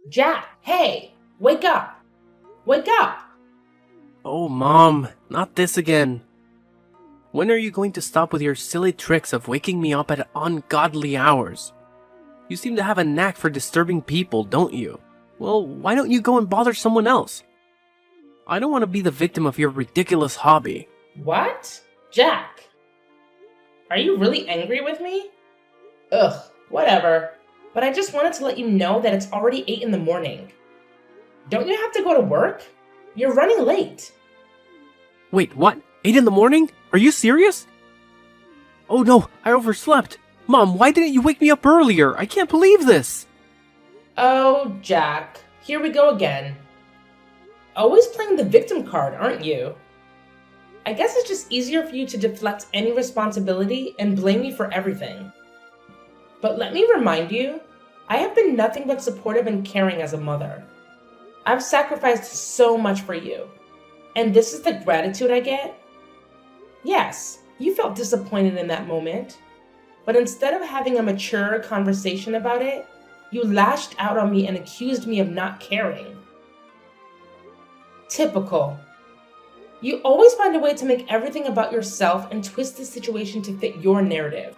Jack, hey, wake up! Wake up! Oh, Mom, not this again. When are you going to stop with your silly tricks of waking me up at ungodly hours? You seem to have a knack for disturbing people, don't you? Well, why don't you go and bother someone else? I don't want to be the victim of your ridiculous hobby. What? Jack, are you really angry with me? Ugh, whatever. But I just wanted to let you know that it's already 8 in the morning. Don't you have to go to work? You're running late. Wait, what? 8 in the morning? Are you serious? Oh no, I overslept. Mom, why didn't you wake me up earlier? I can't believe this. Oh, Jack, here we go again. Always playing the victim card, aren't you? I guess it's just easier for you to deflect any responsibility and blame me for everything. But let me remind you, I have been nothing but supportive and caring as a mother. I've sacrificed so much for you, and this is the gratitude I get? Yes, you felt disappointed in that moment, but instead of having a mature conversation about it, you lashed out on me and accused me of not caring. Typical. You always find a way to make everything about yourself and twist the situation to fit your narrative.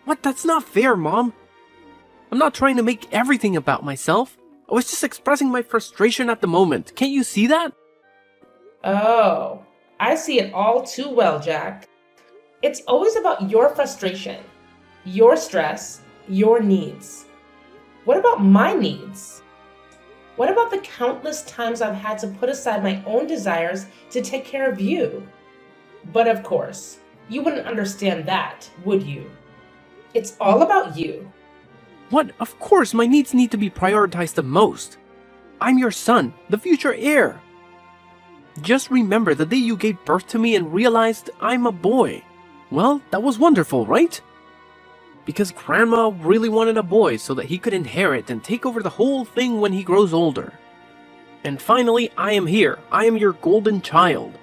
What? That's not fair, Mom. I'm not trying to make everything about myself. I was just expressing my frustration at the moment. Can't you see that? Oh, I see it all too well, Jack. It's always about your frustration, your stress, your needs. What about my needs? What about the countless times I've had to put aside my own desires to take care of you? But of course, you wouldn't understand that, would you? It's all about you. What? Of course, my needs need to be prioritized the most. I'm your son, the future heir. Just remember the day you gave birth to me and realized I'm a boy. Well, that was wonderful, right? Because Grandma really wanted a boy so that he could inherit and take over the whole thing when he grows older. And finally, I am here. I am your golden child.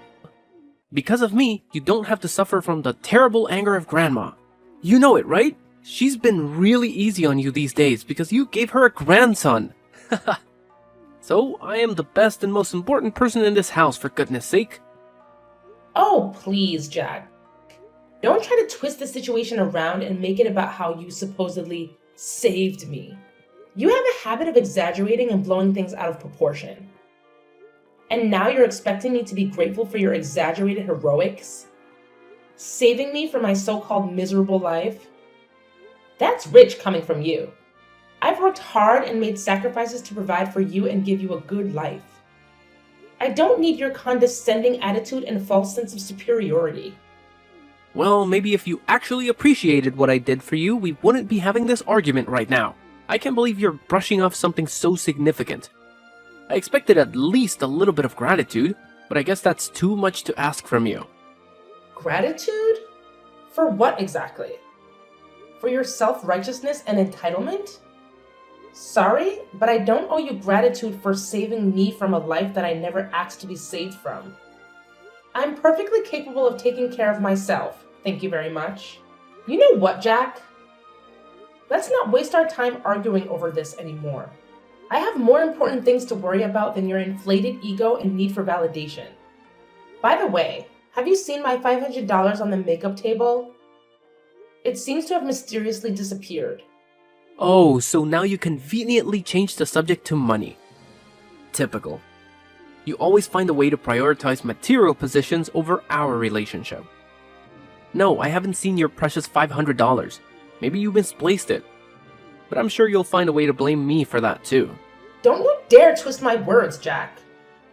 Because of me, you don't have to suffer from the terrible anger of Grandma. You know it, right? She's been really easy on you these days because you gave her a grandson. So, I am the best and most important person in this house, for goodness sake. Oh, please, Jack. Don't try to twist the situation around and make it about how you supposedly saved me. You have a habit of exaggerating and blowing things out of proportion. And now you're expecting me to be grateful for your exaggerated heroics? Saving me from my so-called miserable life? That's rich coming from you. I've worked hard and made sacrifices to provide for you and give you a good life. I don't need your condescending attitude and false sense of superiority. Well, maybe if you actually appreciated what I did for you, we wouldn't be having this argument right now. I can't believe you're brushing off something so significant. I expected at least a little bit of gratitude, but I guess that's too much to ask from you. Gratitude? For what exactly? For your self-righteousness and entitlement? Sorry, but I don't owe you gratitude for saving me from a life that I never asked to be saved from. I'm perfectly capable of taking care of myself, thank you very much. You know what, Jack? Let's not waste our time arguing over this anymore. I have more important things to worry about than your inflated ego and need for validation. By the way, have you seen my $500 on the makeup table? It seems to have mysteriously disappeared. Oh, so now you conveniently changed the subject to money. Typical. You always find a way to prioritize material possessions over our relationship. No, I haven't seen your precious $500. Maybe you misplaced it. But I'm sure you'll find a way to blame me for that too. Don't you dare twist my words, Jack.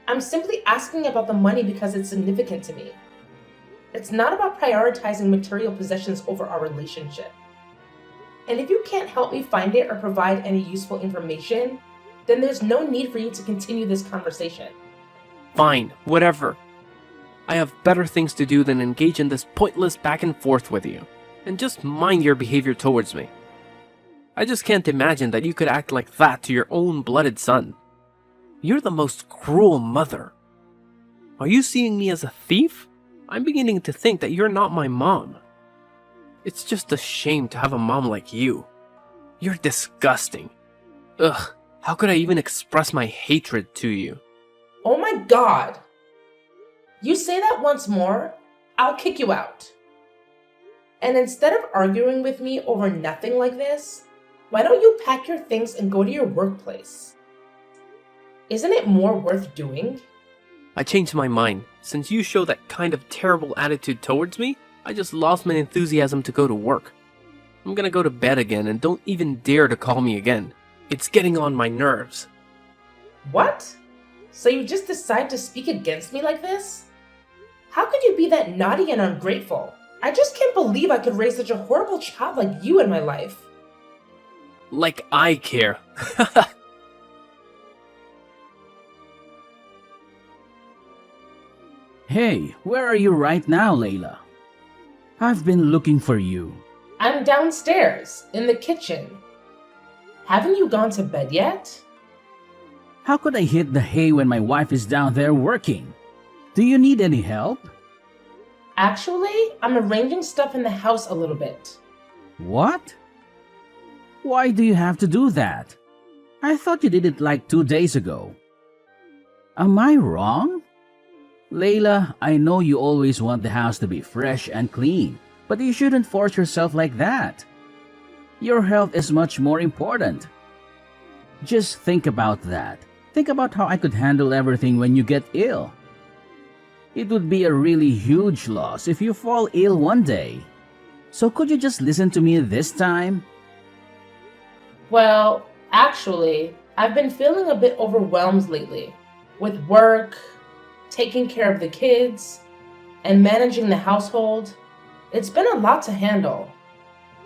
I'm simply asking about the money because it's significant to me. It's not about prioritizing material possessions over our relationship. And if you can't help me find it or provide any useful information, then there's no need for you to continue this conversation. Fine, whatever. I have better things to do than engage in this pointless back and forth with you. And just mind your behavior towards me. I just can't imagine that you could act like that to your own blooded son. You're the most cruel mother. Are you seeing me as a thief? I'm beginning to think that you're not my mom. It's just a shame to have a mom like you. You're disgusting. Ugh, How could I even express my hatred to you? Oh my god! You say that once more, I'll kick you out. And instead of arguing with me over nothing like this, why don't you pack your things and go to your workplace? Isn't it more worth doing? I changed my mind. Since you show that kind of terrible attitude towards me, I just lost my enthusiasm to go to work. I'm gonna go to bed again and don't even dare to call me again. It's getting on my nerves. What? So you just decide to speak against me like this? How could you be that naughty and ungrateful? I just can't believe I could raise such a horrible child like you in my life. Like I care. Hey, where are you right now, Layla? I've been looking for you. I'm downstairs, in the kitchen. Haven't you gone to bed yet? How could I hit the hay when my wife is down there working? Do you need any help? Actually, I'm arranging stuff in the house a little bit. What? Why do you have to do that? I thought you did it like 2 days ago. Am I wrong? Layla, I know you always want the house to be fresh and clean, but you shouldn't force yourself like that. Your health is much more important. Just think about that. Think about how I could handle everything when you get ill. It would be a really huge loss if you fall ill one day. So could you just listen to me this time? Well, actually, I've been feeling a bit overwhelmed lately with work, taking care of the kids, and managing the household. It's been a lot to handle.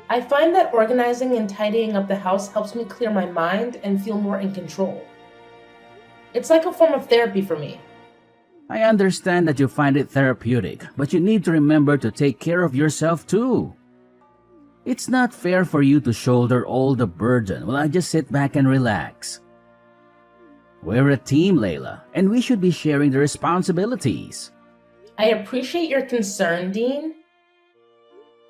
I find that organizing and tidying up the house helps me clear my mind and feel more in control. It's like a form of therapy for me. I understand that you find it therapeutic, but you need to remember to take care of yourself too. It's not fair for you to shoulder all the burden while I just sit back and relax. We're a team, Layla, and we should be sharing the responsibilities. I appreciate your concern, Dean,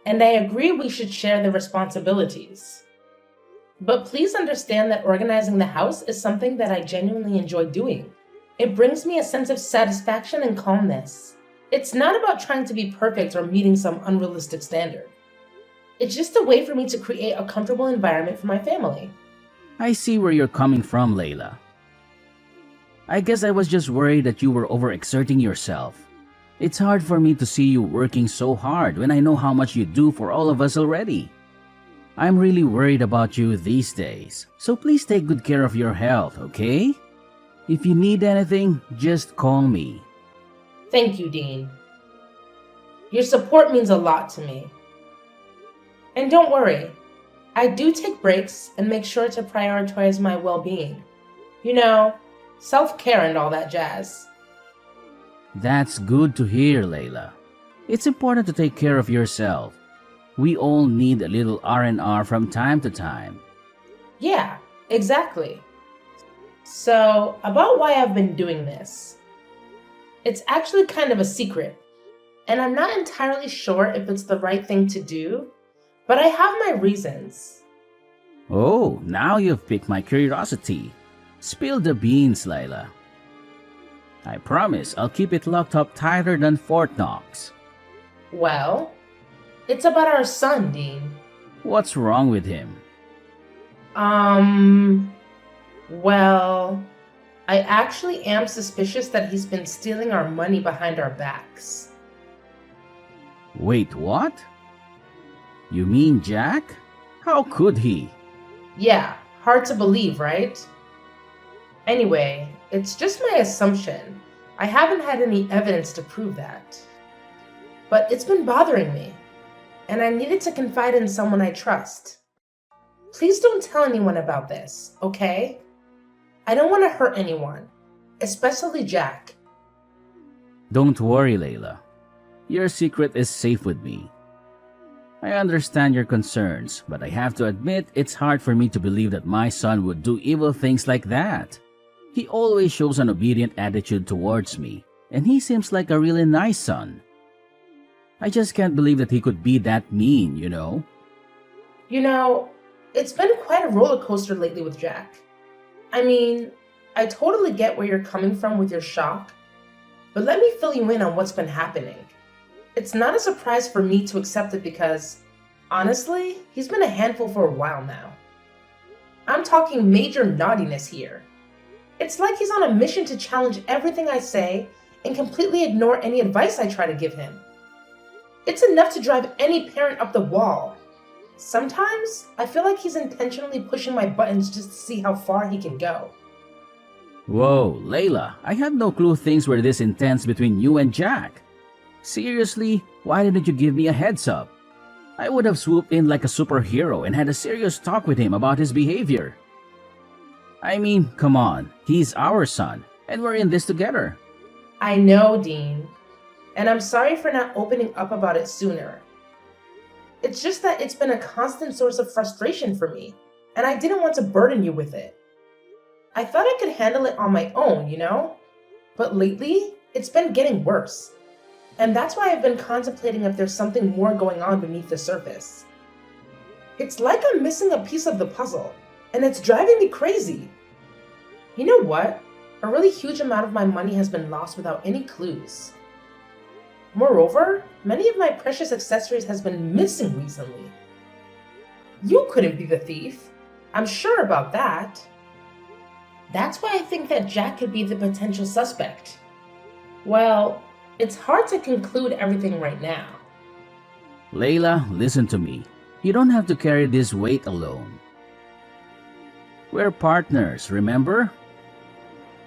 and I agree we should share the responsibilities. But please understand that organizing the house is something that I genuinely enjoy doing. It brings me a sense of satisfaction and calmness. It's not about trying to be perfect or meeting some unrealistic standard. It's just a way for me to create a comfortable environment for my family. I see where you're coming from, Layla. I guess I was just worried that you were overexerting yourself. It's hard for me to see you working so hard when I know how much you do for all of us already. I'm really worried about you these days, so please take good care of your health, okay? If you need anything, just call me. Thank you, Dean. Your support means a lot to me. And don't worry, I do take breaks and make sure to prioritize my well-being. You know, self-care and all that jazz. That's good to hear, Layla. It's important to take care of yourself. We all need a little R&R from time to time. Yeah, exactly. So, about why I've been doing this. It's actually kind of a secret, and I'm not entirely sure if it's the right thing to do, but I have my reasons. Oh, now you've piqued my curiosity. Spill the beans, Layla. I promise I'll keep it locked up tighter than Fort Knox. Well, it's about our son, Dean. What's wrong with him? Well, I actually am suspicious that he's been stealing our money behind our backs. Wait, what? You mean Jack? How could he? Yeah, hard to believe, right? Anyway, it's just my assumption. I haven't had any evidence to prove that. But it's been bothering me, and I needed to confide in someone I trust. Please don't tell anyone about this, okay? I don't want to hurt anyone, especially Jack. Don't worry, Layla. Your secret is safe with me. I understand your concerns, but I have to admit it's hard for me to believe that my son would do evil things like that. He always shows an obedient attitude towards me, and he seems like a really nice son. I just can't believe that he could be that mean, you know? You know, it's been quite a roller coaster lately with Jack. I mean, I totally get where you're coming from with your shock, but let me fill you in on what's been happening. It's not a surprise for me to accept it because, honestly, he's been a handful for a while now. I'm talking major naughtiness here. It's like he's on a mission to challenge everything I say and completely ignore any advice I try to give him. It's enough to drive any parent up the wall. Sometimes, I feel like he's intentionally pushing my buttons just to see how far he can go. Whoa, Layla, I had no clue things were this intense between you and Jack. Seriously, why didn't you give me a heads up? I would have swooped in like a superhero and had a serious talk with him about his behavior. I mean, come on, he's our son, and we're in this together. I know, Dean, and I'm sorry for not opening up about it sooner. It's just that it's been a constant source of frustration for me, and I didn't want to burden you with it. I thought I could handle it on my own, you know? But lately, it's been getting worse. And that's why I've been contemplating if there's something more going on beneath the surface. It's like I'm missing a piece of the puzzle, and it's driving me crazy. You know what? A really huge amount of my money has been lost without any clues. Moreover, many of my precious accessories has been missing recently. You couldn't be the thief. I'm sure about that. That's why I think that Jack could be the potential suspect. Well, it's hard to conclude everything right now. Layla, listen to me. You don't have to carry this weight alone. We're partners, remember?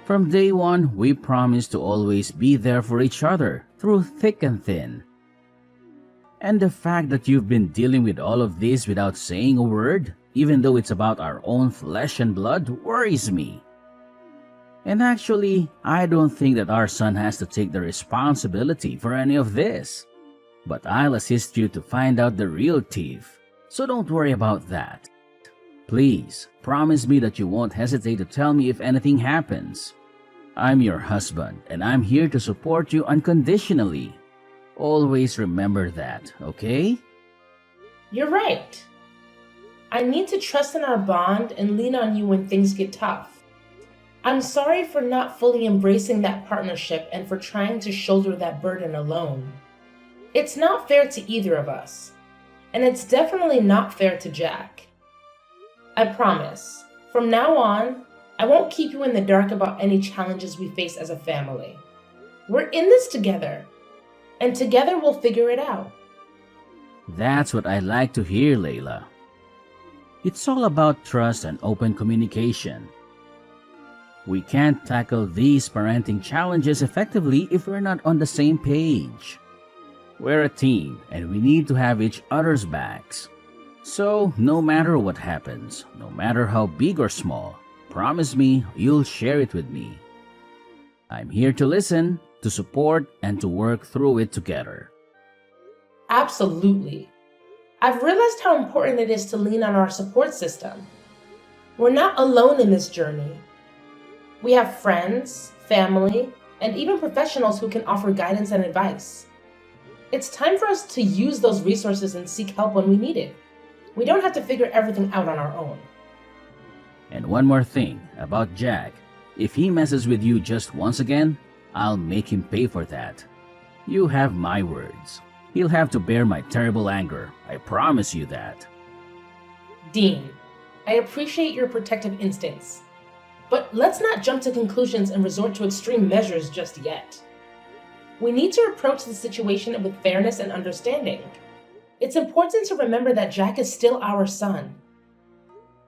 From day one, we promised to always be there for each other, through thick and thin. And the fact that you've been dealing with all of this without saying a word, even though it's about our own flesh and blood, worries me. And actually, I don't think that our son has to take the responsibility for any of this. But I'll assist you to find out the real thief, so don't worry about that. Please, promise me that you won't hesitate to tell me if anything happens. I'm your husband, and I'm here to support you unconditionally. Always remember that, okay? You're right. I need to trust in our bond and lean on you when things get tough. I'm sorry for not fully embracing that partnership and for trying to shoulder that burden alone. It's not fair to either of us, and it's definitely not fair to Jack. I promise, from now on, I won't keep you in the dark about any challenges we face as a family. We're in this together, and together we'll figure it out. That's what I like to hear, Layla. It's all about trust and open communication. We can't tackle these parenting challenges effectively if we're not on the same page. We're a team, and we need to have each other's backs. So, no matter what happens, no matter how big or small, promise me you'll share it with me. I'm here to listen, to support, and to work through it together. Absolutely. I've realized how important it is to lean on our support system. We're not alone in this journey. We have friends, family, and even professionals who can offer guidance and advice. It's time for us to use those resources and seek help when we need it. We don't have to figure everything out on our own. And one more thing about Jack. If he messes with you just once again, I'll make him pay for that. You have my words. He'll have to bear my terrible anger. I promise you that. Dean, I appreciate your protective instincts, but let's not jump to conclusions and resort to extreme measures just yet. We need to approach the situation with fairness and understanding. It's important to remember that Jack is still our son,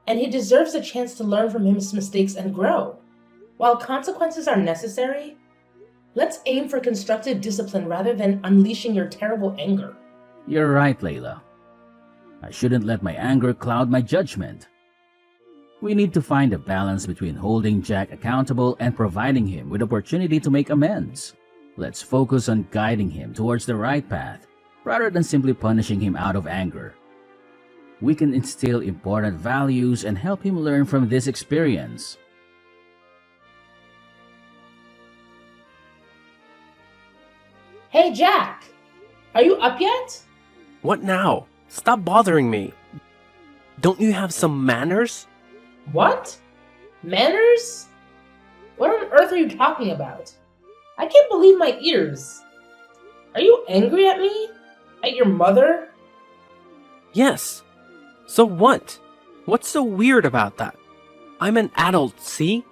and he deserves a chance to learn from his mistakes and grow. While consequences are necessary, let's aim for constructive discipline rather than unleashing your terrible anger. You're right, Layla. I shouldn't let my anger cloud my judgment. We need to find a balance between holding Jack accountable and providing him with opportunity to make amends. Let's focus on guiding him towards the right path, rather than simply punishing him out of anger. We can instill important values and help him learn from this experience. Hey, Jack! Are you up yet? What now? Stop bothering me. Don't you have some manners? What? Manners? What on earth are you talking about? I can't believe my ears. Are you angry at me? At your mother? Yes. So what? What's so weird about that? I'm an adult, see?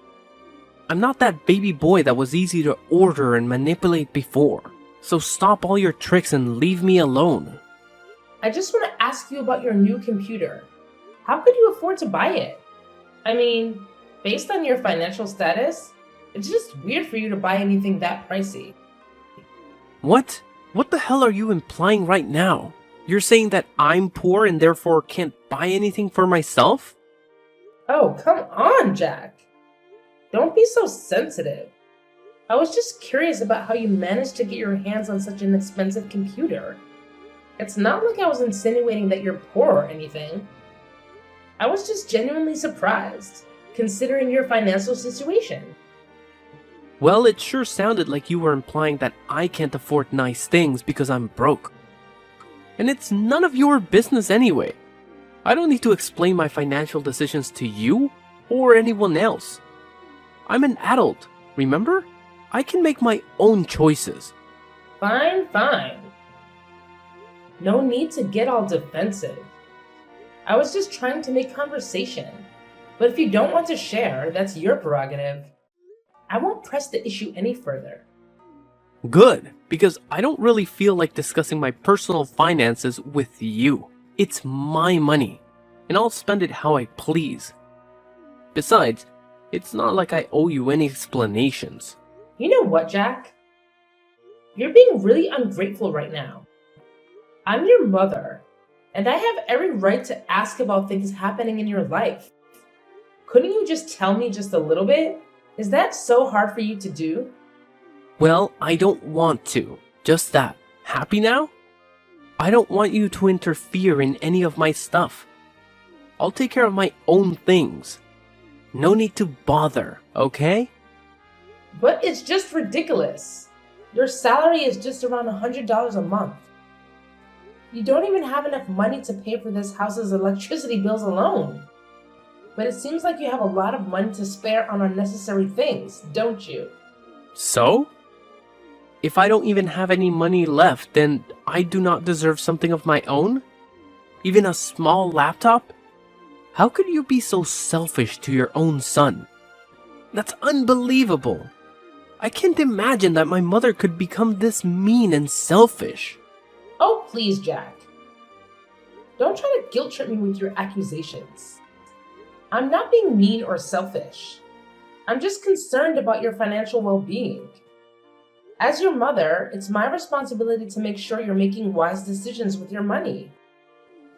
I'm not that baby boy that was easy to order and manipulate before. So stop all your tricks and leave me alone. I just want to ask you about your new computer. How could you afford to buy it? I mean, based on your financial status, it's just weird for you to buy anything that pricey. What? What the hell are you implying right now? You're saying that I'm poor and therefore can't buy anything for myself? Oh, come on, Jack. Don't be so sensitive. I was just curious about how you managed to get your hands on such an expensive computer. It's not like I was insinuating that you're poor or anything. I was just genuinely surprised, considering your financial situation. Well, it sure sounded like you were implying that I can't afford nice things because I'm broke. And it's none of your business anyway. I don't need to explain my financial decisions to you or anyone else. I'm an adult, remember? I can make my own choices. Fine, fine. No need to get all defensive. I was just trying to make conversation. But if you don't want to share, that's your prerogative. I won't press the issue any further. Good, because I don't really feel like discussing my personal finances with you. It's my money, and I'll spend it how I please. Besides, it's not like I owe you any explanations. You know what, Jack? You're being really ungrateful right now. I'm your mother, and I have every right to ask about things happening in your life. Couldn't you just tell me just a little bit? Is that so hard for you to do? Well, I don't want to. Just that. Happy now? I don't want you to interfere in any of my stuff. I'll take care of my own things. No need to bother, okay? But it's just ridiculous. Your salary is just around $100 a month. You don't even have enough money to pay for this house's electricity bills alone. But it seems like you have a lot of money to spare on unnecessary things, don't you? So? If I don't even have any money left, then I do not deserve something of my own? Even a small laptop? How could you be so selfish to your own son? That's unbelievable. I can't imagine that my mother could become this mean and selfish. Oh, please, Jack. Don't try to guilt trip me with your accusations. I'm not being mean or selfish. I'm just concerned about your financial well-being. As your mother, it's my responsibility to make sure you're making wise decisions with your money.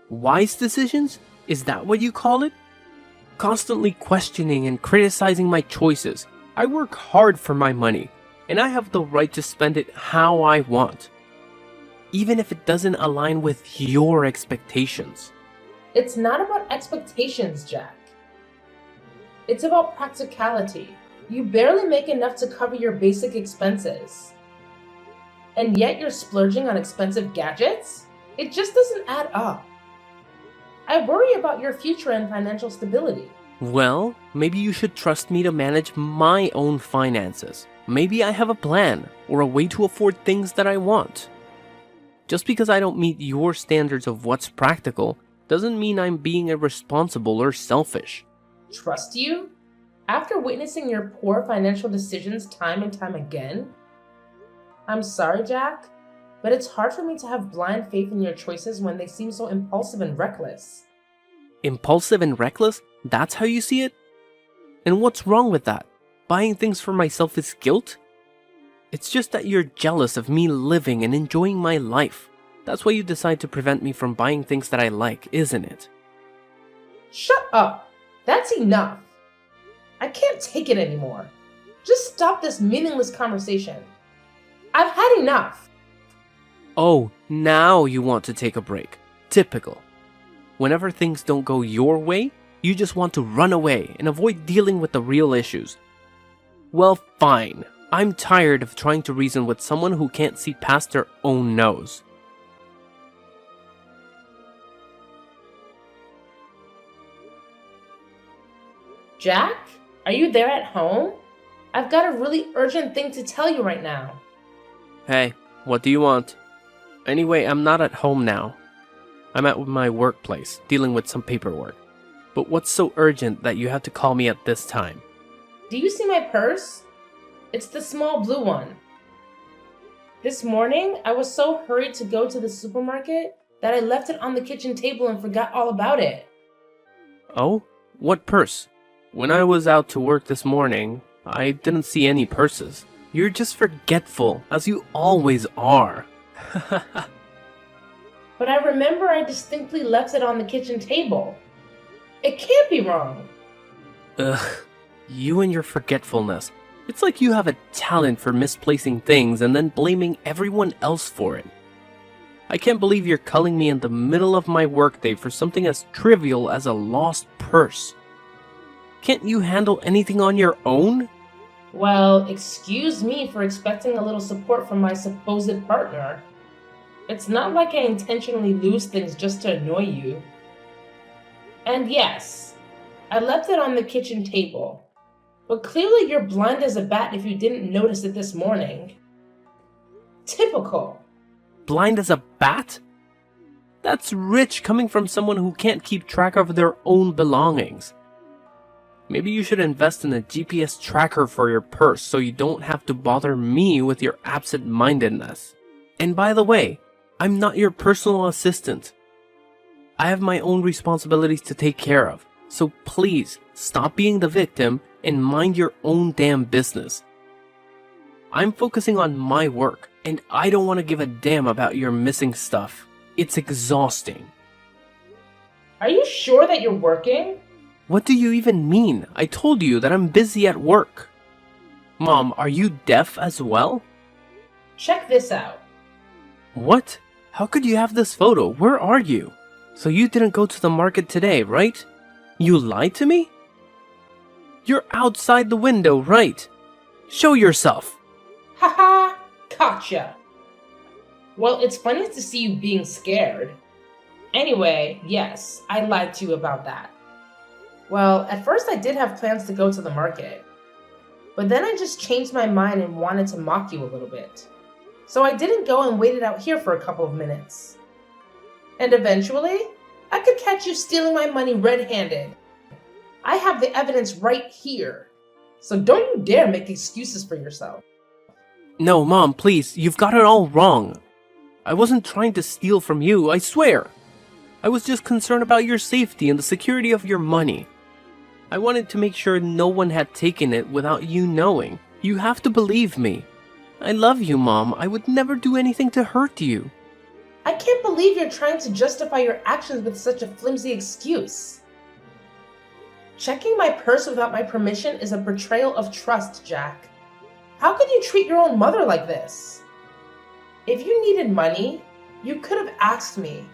Wise decisions? Is that what you call it? Constantly questioning and criticizing my choices. I work hard for my money, and I have the right to spend it how I want, even if it doesn't align with your expectations. It's not about expectations, Jack. It's about practicality. You barely make enough to cover your basic expenses. And yet you're splurging on expensive gadgets? It just doesn't add up. I worry about your future and financial stability. Well, maybe you should trust me to manage my own finances. Maybe I have a plan or a way to afford things that I want. Just because I don't meet your standards of what's practical doesn't mean I'm being irresponsible or selfish. Trust you? After witnessing your poor financial decisions time and time again? I'm sorry, Jack, but it's hard for me to have blind faith in your choices when they seem so impulsive and reckless. Impulsive and reckless? That's how you see it? And what's wrong with that? Buying things for myself is guilt? It's just that you're jealous of me living and enjoying my life. That's why you decide to prevent me from buying things that I like, isn't it? Shut up! That's enough! I can't take it anymore. Just stop this meaningless conversation. I've had enough. Oh, now you want to take a break. Typical. Whenever things don't go your way, you just want to run away and avoid dealing with the real issues. Well, fine. I'm tired of trying to reason with someone who can't see past their own nose. Jack? Are you there at home? I've got a really urgent thing to tell you right now. Hey, what do you want? Anyway, I'm not at home now. I'm at my workplace, dealing with some paperwork. But what's so urgent that you have to call me at this time? Do you see my purse? It's the small blue one. This morning, I was so hurried to go to the supermarket that I left it on the kitchen table and forgot all about it. Oh? What purse? When I was out to work this morning, I didn't see any purses. You're just forgetful, as you always are. But I remember I distinctly left it on the kitchen table. It can't be wrong. Ugh, you and your forgetfulness. It's like you have a talent for misplacing things and then blaming everyone else for it. I can't believe you're calling me in the middle of my workday for something as trivial as a lost purse. Can't you handle anything on your own? Well, excuse me for expecting a little support from my supposed partner. It's not like I intentionally lose things just to annoy you. And yes, I left it on the kitchen table. But clearly you're blind as a bat if you didn't notice it this morning. Typical. Blind as a bat? That's rich coming from someone who can't keep track of their own belongings. Maybe you should invest in a GPS tracker for your purse so you don't have to bother me with your absent-mindedness. And by the way, I'm not your personal assistant. I have my own responsibilities to take care of, so please stop being the victim and mind your own damn business. I'm focusing on my work, and I don't want to give a damn about your missing stuff. It's exhausting. Are you sure that you're working? What do you even mean? I told you that I'm busy at work. Mom, are you deaf as well? Check this out. What? How could you have this photo? Where are you? So you didn't go to the market today, right? You lied to me? You're outside the window, right? Show yourself. Haha, gotcha. Well, it's funny to see you being scared. Anyway, yes, I lied to you about that. Well, at first I did have plans to go to the market. But then I just changed my mind and wanted to mock you a little bit. So I didn't go and waited out here for a couple of minutes. And eventually, I could catch you stealing my money red-handed. I have the evidence right here. So don't you dare make excuses for yourself. No, Mom, please, you've got it all wrong. I wasn't trying to steal from you, I swear. I was just concerned about your safety and the security of your money. I wanted to make sure no one had taken it without you knowing. You have to believe me. I love you, Mom. I would never do anything to hurt you. I can't believe you're trying to justify your actions with such a flimsy excuse. Checking my purse without my permission is a betrayal of trust, Jack. How could you treat your own mother like this? If you needed money, you could have asked me,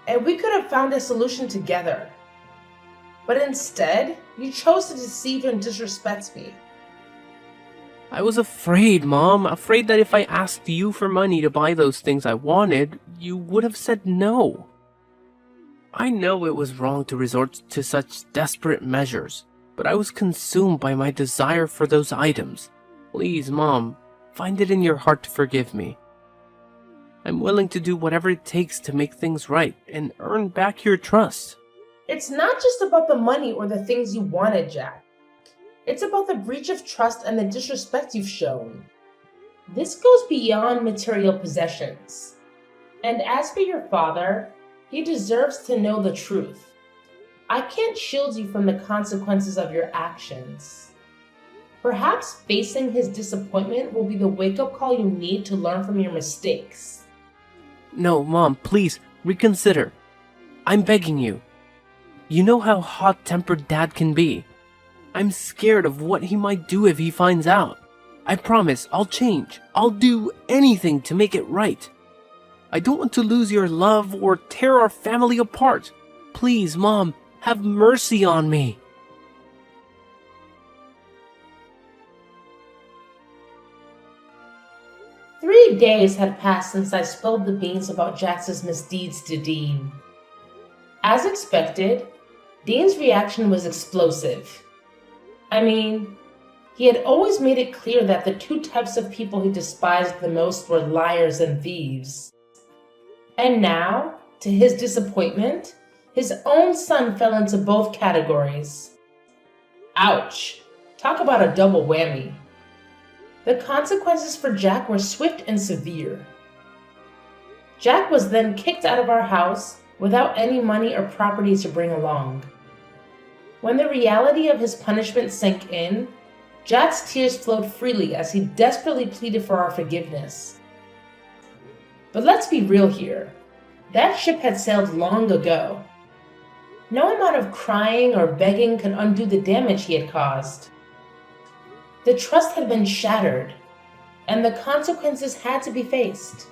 and we could have found a solution together. But instead, you chose to deceive and disrespect me. I was afraid, Mom. Afraid that if I asked you for money to buy those things I wanted, you would have said no. I know it was wrong to resort to such desperate measures, but I was consumed by my desire for those items. Please, Mom, find it in your heart to forgive me. I'm willing to do whatever it takes to make things right and earn back your trust. It's not just about the money or the things you wanted, Jack. It's about the breach of trust and the disrespect you've shown. This goes beyond material possessions. And as for your father, he deserves to know the truth. I can't shield you from the consequences of your actions. Perhaps facing his disappointment will be the wake-up call you need to learn from your mistakes. No, Mom, please, reconsider. I'm begging you. You know how hot-tempered Dad can be. I'm scared of what he might do if he finds out. I promise I'll change. I'll do anything to make it right. I don't want to lose your love or tear our family apart. Please, Mom, have mercy on me. "3 days had passed since I spilled the beans about Jax's misdeeds to Dean. As expected, Dean's reaction was explosive. I mean, he had always made it clear that the two types of people he despised the most were liars and thieves. And now, to his disappointment, his own son fell into both categories. Ouch! Talk about a double whammy. The consequences for Jack were swift and severe. Jack was then kicked out of our house without any money or property to bring along. When the reality of his punishment sank in, Jack's tears flowed freely as he desperately pleaded for our forgiveness. But let's be real here. That ship had sailed long ago. No amount of crying or begging could undo the damage he had caused. The trust had been shattered, and the consequences had to be faced.